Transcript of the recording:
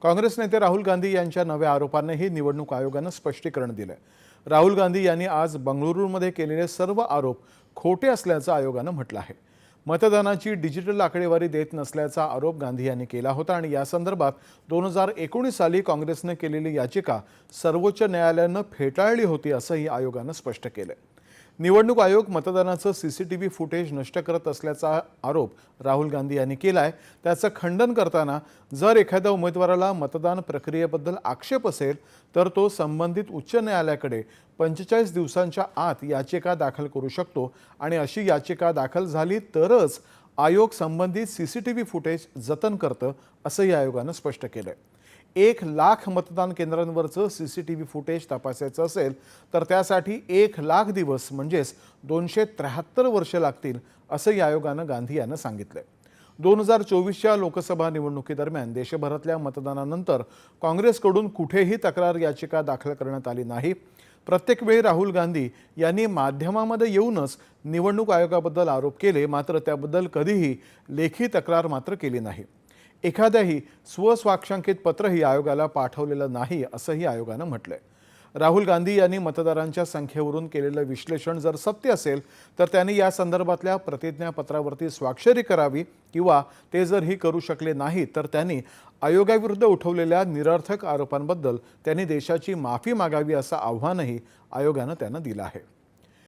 काँग्रेस नेते राहुल गांधी यांच्या नव्या आरोपांनाही निवडणूक आयोगानं स्पष्टीकरण दिलं। राहुल गांधी यांनी आज बंगळुरूमध्ये केलेले सर्व आरोप खोटे असल्याचं आयोगानं म्हटलं आहे। मतदानाची डिजिटल आकडेवारी देत नसल्याचा आरोप गांधी यांनी केला होता आणि या संदर्भात 2019 साली काँग्रेसने केलेली याचिका सर्वोच्च न्यायालयानं फेटाळली होती असंही आयोगानं स्पष्ट केलं। निवडणूक आयोग मतदानाचं सीसीटीव्ही फुटेज नष्ट करत असल्याचा आरोप राहुल गांधी यांनी केलाय। त्याचं खंडन करताना जर एखाद्या उमेदवाराला मतदान प्रक्रियेबद्दल आक्षेप असेल तर तो संबंधित उच्च न्यायालयाकडे 45 दिवसांच्या आत याचिका दाखल करू शकतो आणि अशी याचिका दाखल झाली तरच आयोग संबंधित सीसीटीव्ही फुटेज जतन करतं असंही आयोगानं स्पष्ट केलंय। 1,00,000 मतदान केंद्रांवरचं सीसीटीव्ही फुटेज तपासायचं असेल तर त्यासाठी 1,00,000 दिवस म्हणजेच 273 वर्ष लागतील असंही आयोगानं गांधी यांना सांगितलंय। 2024च्या लोकसभा निवडणुकीदरम्यान देशभरातल्या मतदानानंतर काँग्रेसकडून कुठेही तक्रार याचिका दाखल करण्यात आली नाही। प्रत्येक वेळी राहुल गांधी यांनी माध्यमामध्ये येऊनच निवडणूक आयोगाबद्दल आरोप केले, मात्र त्याबद्दल कधीही लेखी तक्रार मात्र केली नाही। एखाद्याही स्वस्वाक्षांकित पत्रही आयोगाला पाठवलेलं नाही असंही आयोगानं म्हटलंय। राहुल गांधी यांनी मतदारांच्या संख्येवरून केलेलं विश्लेषण जर सत्य असेल तर त्यांनी या संदर्भातल्या प्रतिज्ञापत्रावरती स्वाक्षरी करावी किंवा ते जर ही करू शकले नाही तर त्यांनी आयोगाविरुद्ध उठवलेल्या निरर्थक आरोपांबद्दल त्यांनी देशाची माफी मागावी असं आव्हानही आयोगानं त्यांना दिलं आहे।